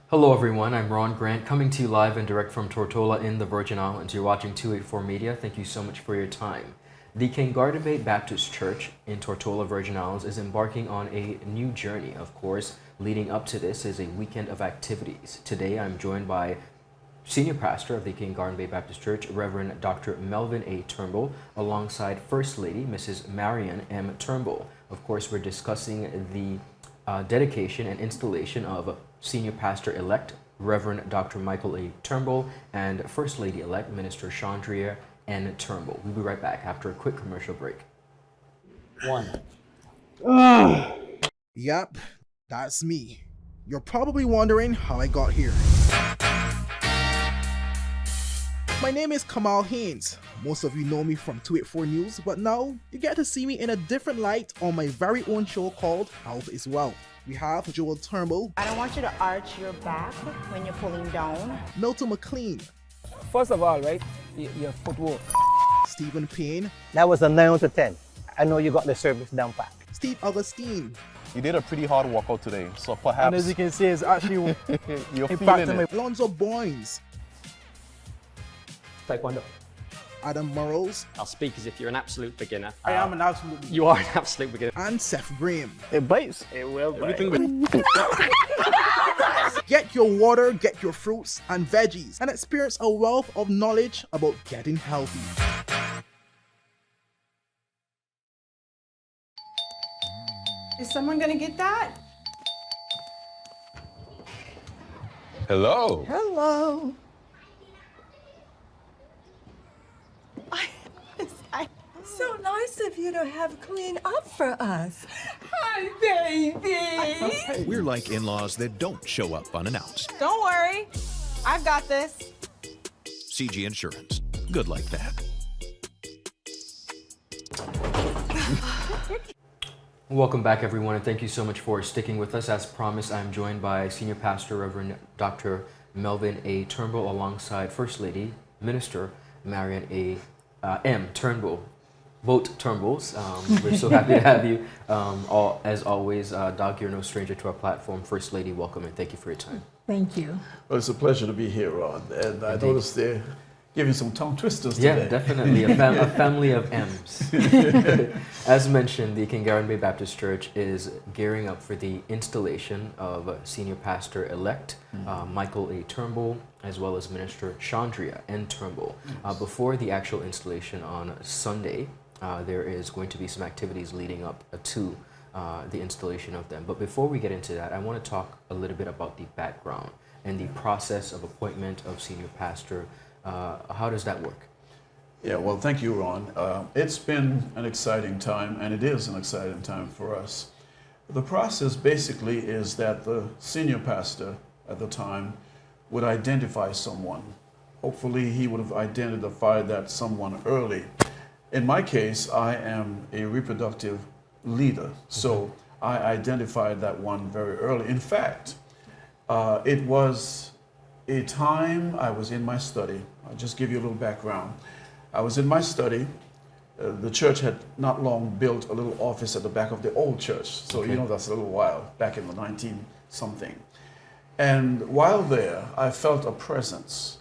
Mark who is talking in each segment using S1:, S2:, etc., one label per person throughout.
S1: Hello everyone, I'm Ron Grant coming to you live and direct from Tortola in the Virgin Islands. You're watching 284 Media. Thank you so much for your time. The King Garden Bay Baptist Church in Tortola, Virgin Islands is embarking on a new journey. Of course, leading up to this is a weekend of activities. Today I'm joined by Senior Pastor of the King Garden Bay Baptist Church, Reverend Dr. Melvin A. Turnbull, alongside First Lady Mrs. Marian M. Turnbull. Of course, we're discussing the dedication and installation of Senior Pastor-elect Reverend Dr. Michael A. Turnbull and First Lady-elect Minister Chandria N. Turnbull. We'll be right back after a quick commercial break.
S2: Yep, that's me. You're probably wondering how I got here. My name is Kamal Haynes. Most of you know me from 284 News, but now you get to see me in a different light on my very own show called Health is Wealth. We have Joel Turnbull.
S3: I don't want you to arch your back when you're pulling down.
S2: Milton McLean.
S4: First of all, right, your footwork.
S2: Stephen Payne.
S5: That was a 9 out of 10. I know you got the service down pat.
S2: Steve Augustine.
S6: You did a pretty hard workout today, so perhaps...
S4: And as you can see, it's actually
S6: you're
S4: impacting
S6: feeling
S4: my
S6: it.
S2: Alonzo Boynes.
S4: taekwondo.
S2: Adam Murrows.
S7: I'll speak as if you're an absolute beginner.
S4: I am an absolute.
S7: You are an absolute beginner.
S2: And Seth Graham.
S5: It bites.
S7: It will be.
S2: Get your water, get your fruits and veggies, and experience a wealth of knowledge about getting healthy.
S3: Is someone gonna get that?
S6: Hello.
S3: Hello.
S8: So nice of you to have cleaned up for us. Hi, baby.
S9: We're like in-laws that don't show up unannounced.
S3: Don't worry. I've got this.
S9: CG Insurance. Good like that.
S1: Welcome back everyone, and thank you so much for sticking with us. As promised, I'm joined by Senior Pastor Reverend Dr. Melvin A. Turnbull alongside First Lady Minister Marian A. M. Turnbull. Both Turnbulls. We're so happy to have you. As always, Doc, you're no stranger to our platform. First Lady, welcome and thank you for your time.
S8: Thank you.
S10: Well, it's a pleasure to be here, Ron. And I noticed they're giving some tongue twisters
S1: Yeah,
S10: today.
S1: definitely. A family of M's. As mentioned, the King Garden Bay Baptist Church is gearing up for the installation of Senior Pastor-elect Michael A. Turnbull, as well as Minister Chandria N. Turnbull. Before the actual installation on Sunday, there is going to be some activities leading up to the installation of them. But before we get into that, I want to talk a little bit about the background and the process of appointment of senior pastor. How does that work?
S10: Yeah, well, thank you, Ron. It's been an exciting time, and it is an exciting time for us. The process basically is that the senior pastor at the time would identify someone. Hopefully, he would have identified that someone early. In my case, I am a reproductive leader, so I identified that one very early. In fact, it was a time I was in my study. I'll just give you a little background. I was in my study. The church had not long built a little office at the back of the old church, so you know that's a little while, back in the 19-something. And while there, I felt a presence.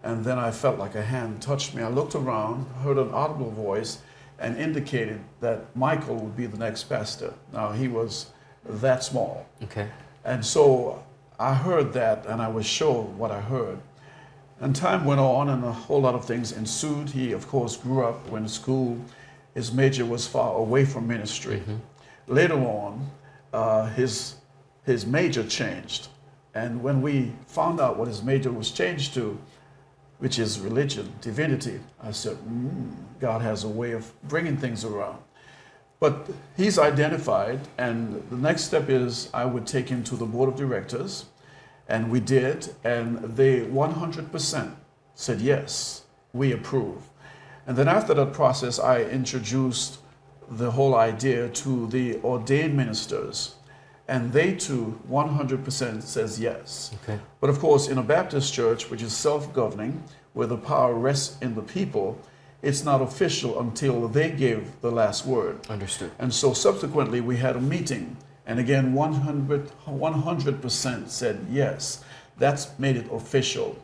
S10: And then I felt like a hand touched me. I looked around, heard an audible voice, and indicated that Michael would be the next pastor. Now, he was that small.
S1: Okay.
S10: And so I heard that, and I was sure what I heard. And time went on, and a whole lot of things ensued. He, of course, grew up, went to school. His major was far away from ministry. Later on, his major changed. And when we found out what his major was changed to, which is religion, divinity, I said, God has a way of bringing things around. But he's identified, and the next step is I would take him to the board of directors, and we did, and they 100% said, yes, we approve. And then after that process, I introduced the whole idea to the ordained ministers, and they too 100% says yes.
S1: Okay.
S10: But of course, in a Baptist church, which is self-governing, where the power rests in the people, it's not official until they give the last word.
S1: Understood.
S10: And so subsequently, we had a meeting, and again, 100% said yes. That's made it official.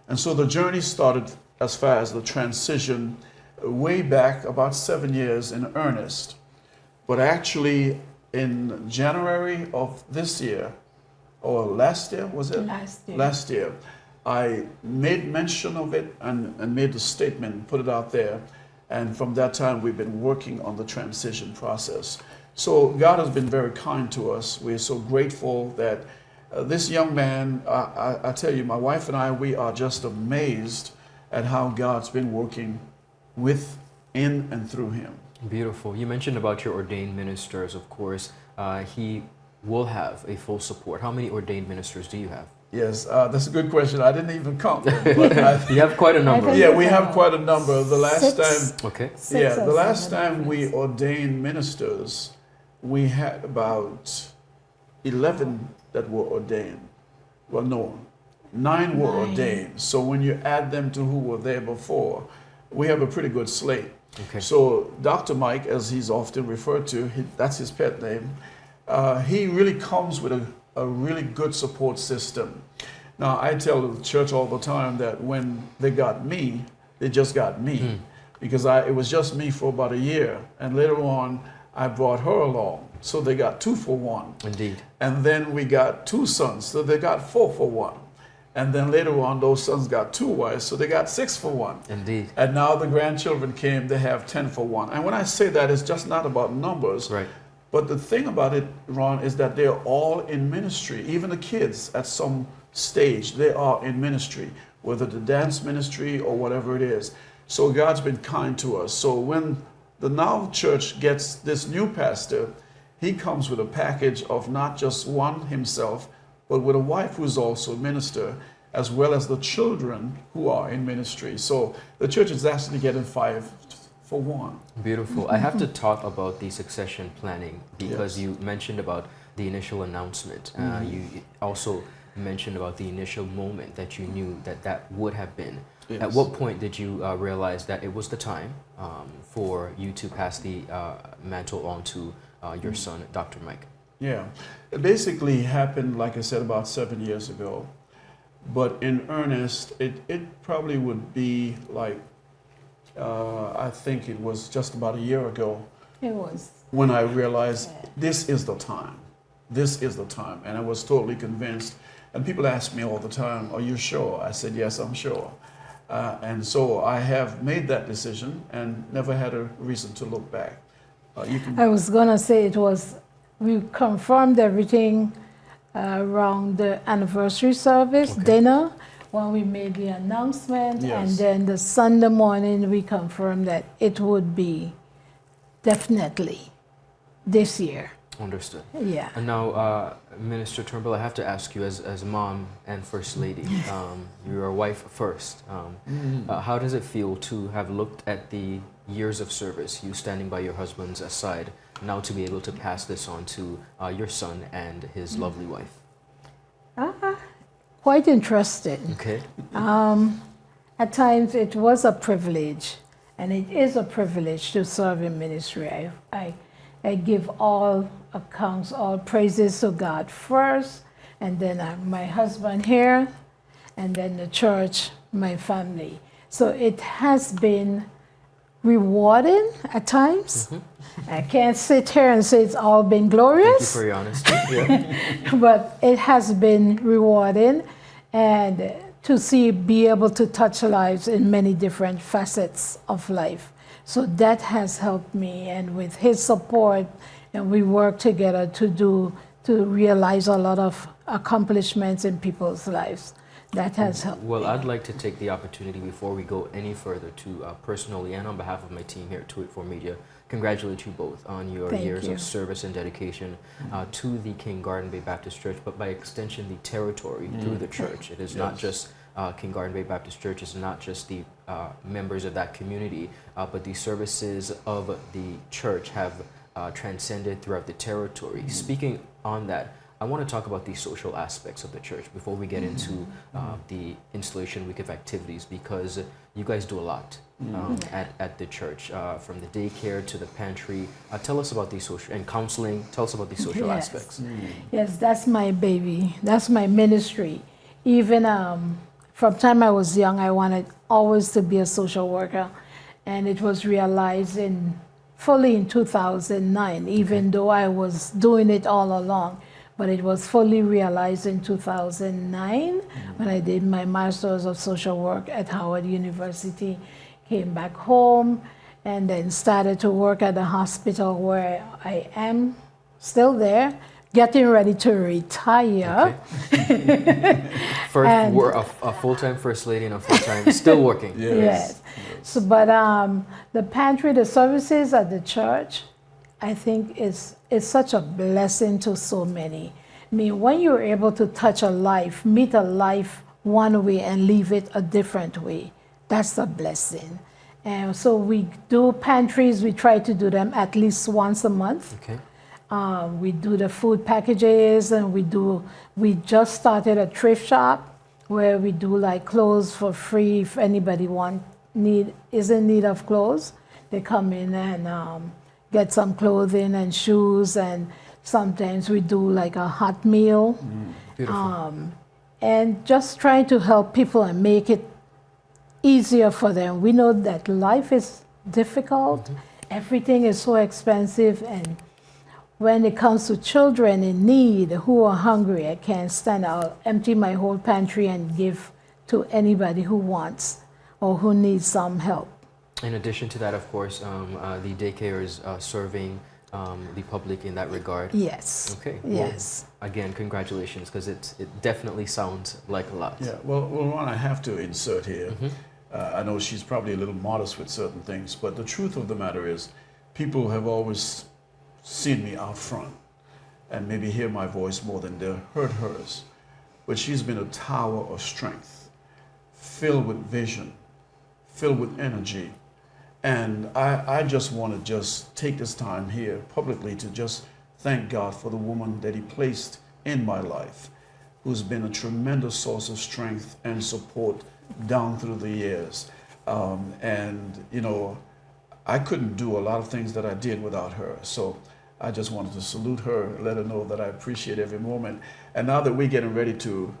S10: And so the journey started as far as the transition way back about 7 years in earnest. But actually in January of this year, or last year, was it?
S8: Last year.
S10: Last year, I made mention of it and made the statement, put it out there. And from that time, we've been working on the transition process. So God has been very kind to us. We're so grateful that this young man, I tell you, my wife and I, we are just amazed at how God's been working with, in, and through him.
S1: Beautiful. You mentioned about your ordained ministers, of course. He will have a full support. How many ordained ministers do you have?
S10: Yes, that's a good question. I didn't even count them. But
S1: You have quite a number.
S10: yeah, we have quite a number. The last time,
S1: Okay.
S10: yeah, the last time we ordained ministers, we had about 11 that were ordained. Well, no, 9 were ordained. So when you add them to who were there before, we have a pretty good slate.
S1: Okay.
S10: So Dr. Mike, as he's often referred to, that's his pet name, he really comes with a really good support system. Now, I tell the church all the time that when they got me, they just got me. Because it was just me for about a year. And later on, I brought her along. So they got 2 for 1.
S1: Indeed.
S10: And then we got 2 sons, so they got 4 for 1. And then later on, those sons got 2 wives, so they got 6 for 1.
S1: Indeed.
S10: And now the grandchildren came, they have 10 for 1. And when I say that, it's just not about numbers.
S1: Right.
S10: But the thing about it, Ron, is that they're all in ministry. Even the kids at some stage, they are in ministry, whether the dance ministry or whatever it is. So God's been kind to us. So when the Now Church gets this new pastor, he comes with a package of not just one himself, but with a wife who's also a minister, as well as the children who are in ministry. So the church is actually getting 5 for 1.
S1: Beautiful. I have to talk about the succession planning because
S10: Yes.
S1: you mentioned about the initial announcement. You also mentioned about the initial moment that you knew that would have been.
S10: Yes.
S1: At what point did you realize that it was the time for you to pass the mantle on to your son, Dr. Mike?
S10: Yeah, it basically happened, like I said, about 7 years ago. But in earnest, it probably would be like, I think it was just about a year ago
S8: It was.
S10: when I realized this is the time. This is the time. And I was totally convinced. And people ask me all the time, are you sure? I said, yes, I'm sure. And so I have made that decision and never had a reason to look back.
S8: I was going to say we confirmed everything around the anniversary service, dinner, when we made the announcement.
S10: Yes.
S8: And then the Sunday morning, we confirmed that it would be definitely this year.
S1: Understood.
S8: Yeah.
S1: And now, Minister Turnbull, I have to ask you, as mom and first lady, you're a wife first. How does it feel to have looked at the years of service, you standing by your husband's side, now to be able to pass this on to your son and his lovely wife?
S8: Quite interesting.
S1: Okay.
S8: At times, it was a privilege, and it is a privilege to serve in ministry. I give all accounts, all praises to God first, and then my husband here, and then the church, my family. So it has been rewarding at times. I can't sit here and say it's all been glorious.
S1: Thank you for your honesty. Yeah.
S8: But it has been rewarding, and to be able to touch lives in many different facets of life. So that has helped me, and with his support, and we work together to realize a lot of accomplishments in people's lives. That has helped.
S1: Well,
S8: me.
S1: I'd like to take the opportunity before we go any further to personally and on behalf of my team here at 284 Media, congratulate you both on your
S8: Thank
S1: years
S8: you.
S1: of service and dedication to the King Garden Bay Baptist Church, but by extension, the territory through the church. It is not just King Garden Bay Baptist Church, it's not just the members of that community, but the services of the church have transcended throughout the territory. Speaking on that, I want to talk about the social aspects of the church before we get into the installation week of activities, because you guys do a lot at the church, from the daycare to the pantry. Tell us about these social, and counseling, tell us about these social aspects.
S8: Yes, that's my baby. That's my ministry. even from time I was young, I wanted always to be a social worker, and it was realized fully in 2009, even though I was doing it all along. But it was fully realized in 2009 when I did my Master's of Social Work at Howard University, came back home, and then started to work at the hospital where I am still there, getting ready to retire.
S1: A full-time first lady and a full-time still working.
S8: Yes. So, but the pantry, the services at the church, I think is such a blessing to so many. I mean, when you're able to touch a life, meet a life one way and leave it a different way, that's a blessing. And so we do pantries, we try to do them at least once a month.
S1: Okay.
S8: We do the food packages, and we just started a thrift shop where we do like clothes for free if anybody is in need of clothes. They come in and get some clothing and shoes, and sometimes we do like a hot meal.
S1: Beautiful.
S8: And just trying to help people and make it easier for them. We know that life is difficult, everything is so expensive, and when it comes to children in need who are hungry, I can't stand. I'll empty my whole pantry and give to anybody who wants or who needs some help.
S1: In addition to that, of course, the daycare is serving the public in that regard.
S8: Yes.
S1: Okay.
S8: Yes.
S1: Well, again, congratulations, because it definitely sounds like a lot.
S10: Yeah, well, Ron, I have to insert here. I know she's probably a little modest with certain things, but the truth of the matter is people have always seen me out front and maybe hear my voice more than they heard hers. But she's been a tower of strength, filled with vision, filled with energy. And I just want to just take this time here publicly to just thank God for the woman that He placed in my life, who's been a tremendous source of strength and support down through the years. And, you know, I couldn't do a lot of things that I did without her. So I just wanted to salute her, let her know that I appreciate every moment. And now that we're getting ready to,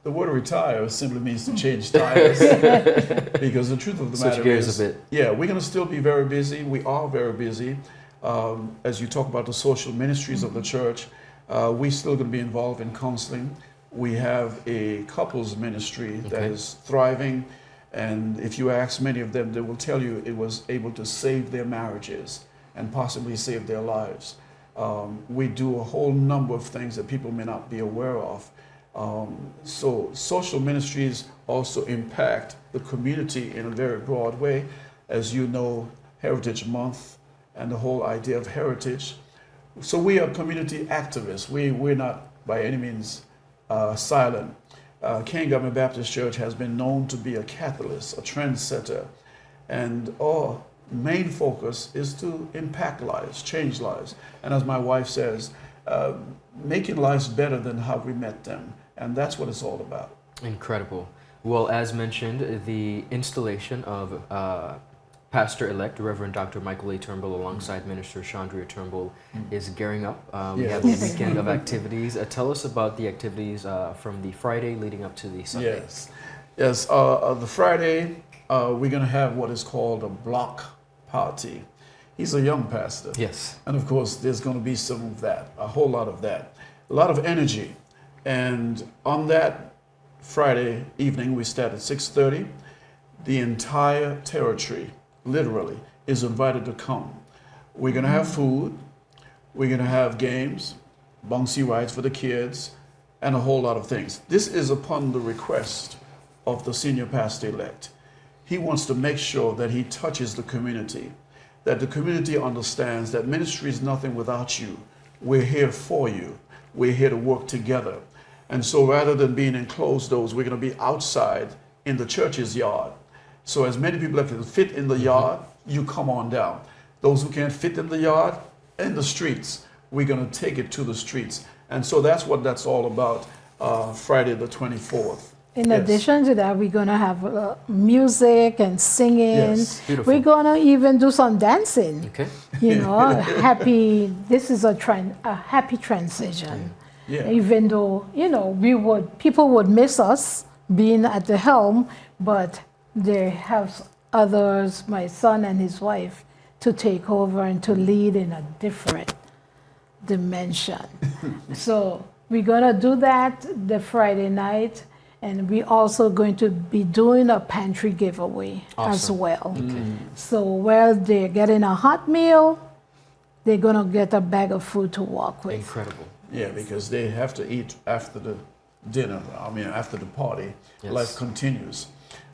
S10: the word retire simply means to change tires. Because the truth of the matter is, yeah, we're going to still be very busy. We are very busy. As you talk about the social ministries of the church, we're still going to be involved in counseling. We have a couples ministry that is thriving. And if you ask many of them, they will tell you it was able to save their marriages and possibly save their lives. We do a whole number of things that people may not be aware of. So social ministries also impact the community in a very broad way. As you know, Heritage Month and the whole idea of heritage. So we are community activists. We're not by any means silent. King Government Baptist Church has been known to be a catalyst, a trendsetter, and our main focus is to impact lives, change lives, and as my wife says, making lives better than how we met them, and that's what it's all about. Incredible.
S1: Well, as mentioned, the installation of Pastor-elect Reverend Dr. Michael A. Turnbull alongside Minister Chandria Turnbull is gearing up. We have a weekend of activities. Tell us about the activities from the Friday leading up to the Sunday.
S10: Yes. The Friday, we're going to have what is called a block party. He's a young pastor.
S1: Yes.
S10: And of course, there's going to be some of that, a whole lot of that, a lot of energy. And on that Friday evening, we start at 6:30. The entire territory, literally, is invited to come. We're going to have food, we're going to have games, bouncy rides for the kids, and a whole lot of things. This is upon the request of the senior pastor-elect. He wants to make sure that he touches the community, that the community understands that ministry is nothing without you. We're here for you. We're here to work together. And so rather than being in closed doors, we're going to be outside in the church's yard. So as many people that can fit in the yard, you come on down. Those who can't fit in the yard, in the streets, we're going to take it to the streets. And so that's what that's all about, Friday the 24th.
S8: In addition to that, we're going to have music and singing.
S10: Yes,
S1: beautiful.
S8: We're going to even do some dancing.
S1: Okay.
S8: You know, this is a happy transition.
S10: Yeah.
S8: Even though, you know, people would miss us being at the helm, but they have others, my son and his wife, to take over and to lead in a different dimension. So we're gonna do that the Friday night, and we're also going to be doing a pantry giveaway as
S1: Awesome.
S8: well. So while they're getting a hot meal, they're gonna get a bag of food to walk with.
S1: Incredible.
S10: Yeah, because they have to eat after the dinner. I mean, after the party,
S1: Yes.
S10: life continues.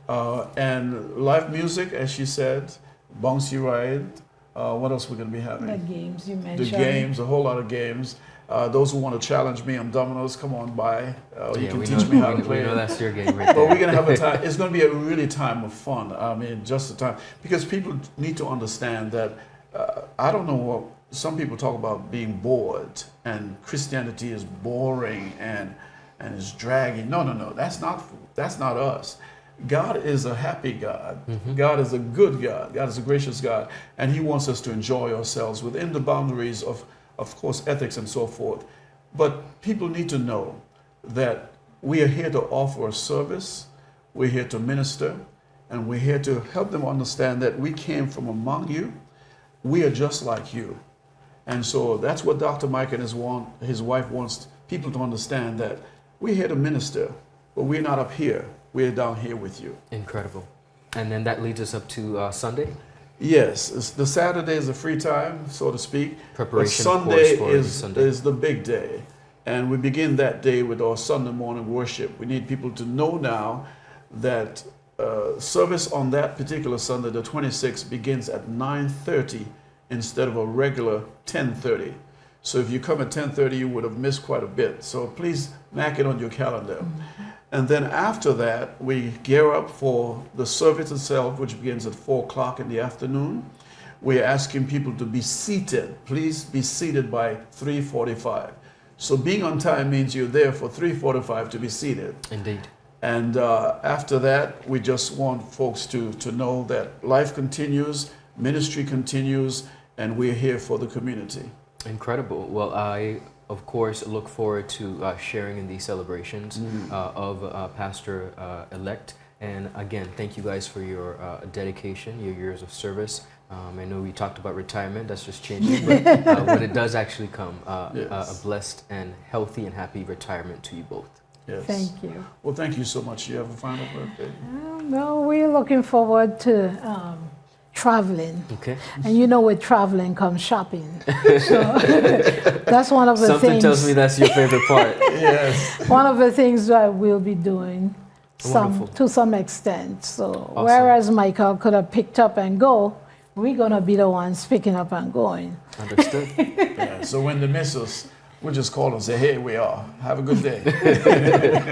S10: And live music, as she said, bouncy ride. What else we're going to be having?
S8: The games you
S10: The
S8: mentioned.
S10: games, a whole lot of games. Those who want to challenge me on dominoes, come on by. You can
S1: we
S10: teach
S1: know,
S10: me how to
S1: we
S10: play.
S1: know
S10: it.
S1: that's your game right
S10: But
S1: there.
S10: we're gonna have a time. It's gonna be a really time of fun. I mean, just a time because people need to understand that. I don't know what some people talk about being bored and Christianity is boring and is dragging. No, no, no. That's not us. God is a happy God. God is a good God. God is a gracious God, and He wants us to enjoy ourselves within the boundaries of course, ethics and so forth. But people need to know that we are here to offer a service, we're here to minister, and we're here to help them understand that we came from among you. We are just like you. And so that's what Dr. Mike and his wife wants people to understand, that we're here to minister, but we're not up here. We're down here with you.
S1: Incredible. And then that leads us up to Sunday.
S10: Yes, the Saturday is a free time, so to speak.
S1: Preparation,
S10: but
S1: of course,
S10: Sunday
S1: for the Sunday.
S10: is the big day. And we begin that day with our Sunday morning worship. We need people to know now that service on that particular Sunday, the 26th, begins at 9:30 instead of a regular 10:30. So if you come at 10:30, you would have missed quite a bit. So please mark it on your calendar. And then after that, we gear up for the service itself, which begins at 4 o'clock in the afternoon. We're asking people to be seated. Please be seated by 3:45. So being on time means you're there for 3:45 to be seated.
S1: Indeed.
S10: And after that, we just want folks to know that life continues, ministry continues, and we're here for the community.
S1: Incredible. Well, I, of course, look forward to sharing in these celebrations of Pastor-elect. And again, thank you guys for your dedication, your years of service. I know we talked about retirement, that's just changing, but when it does actually come, a blessed and healthy and happy retirement to you both.
S10: Yes.
S8: Thank you.
S10: Well, thank you so much. You have a final birthday?
S8: No, we're looking forward to traveling.
S1: Okay.
S8: And you know, with traveling comes shopping. So that's one of the
S1: Something
S8: things.
S1: tells me that's your favorite part.
S10: Yes.
S8: One of the things that we'll be doing
S1: Wonderful.
S8: to some extent. So whereas Michael could have picked up and go, we're going to be the ones picking up and going.
S1: Understood.
S10: Yeah, so when they miss us, we'll just call and say, hey, we are. Have a good day.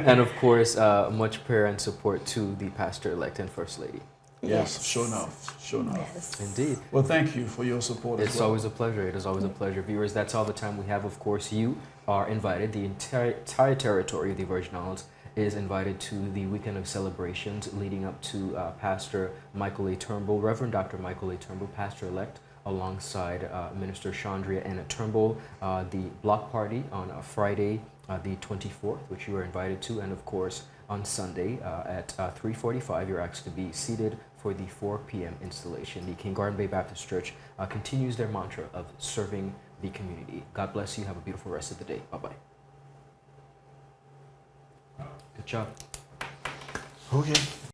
S1: And of course, much prayer and support to the pastor-elect and First Lady.
S10: Yes, sure enough. Sure enough.
S8: Yes.
S1: Indeed.
S10: Well, thank you for your support as
S1: It's
S10: well.
S1: always a pleasure. It is always a pleasure. Viewers, that's all the time we have. Of course, you are invited. The entire territory of the Virgin Islands is invited to the weekend of celebrations leading up to Pastor Michael A. Turnbull, Reverend Dr. Michael A. Turnbull, pastor-elect, alongside Minister Chandria Anna Turnbull, the block party on Friday, the 24th, which you are invited to, and of course on Sunday at 3:45, you're asked to be seated for the 4 p.m. installation. The King Garden Bay Baptist Church continues their mantra of serving the community. God bless you. Have a beautiful rest of the day. Bye-bye. Good job.
S10: Okay.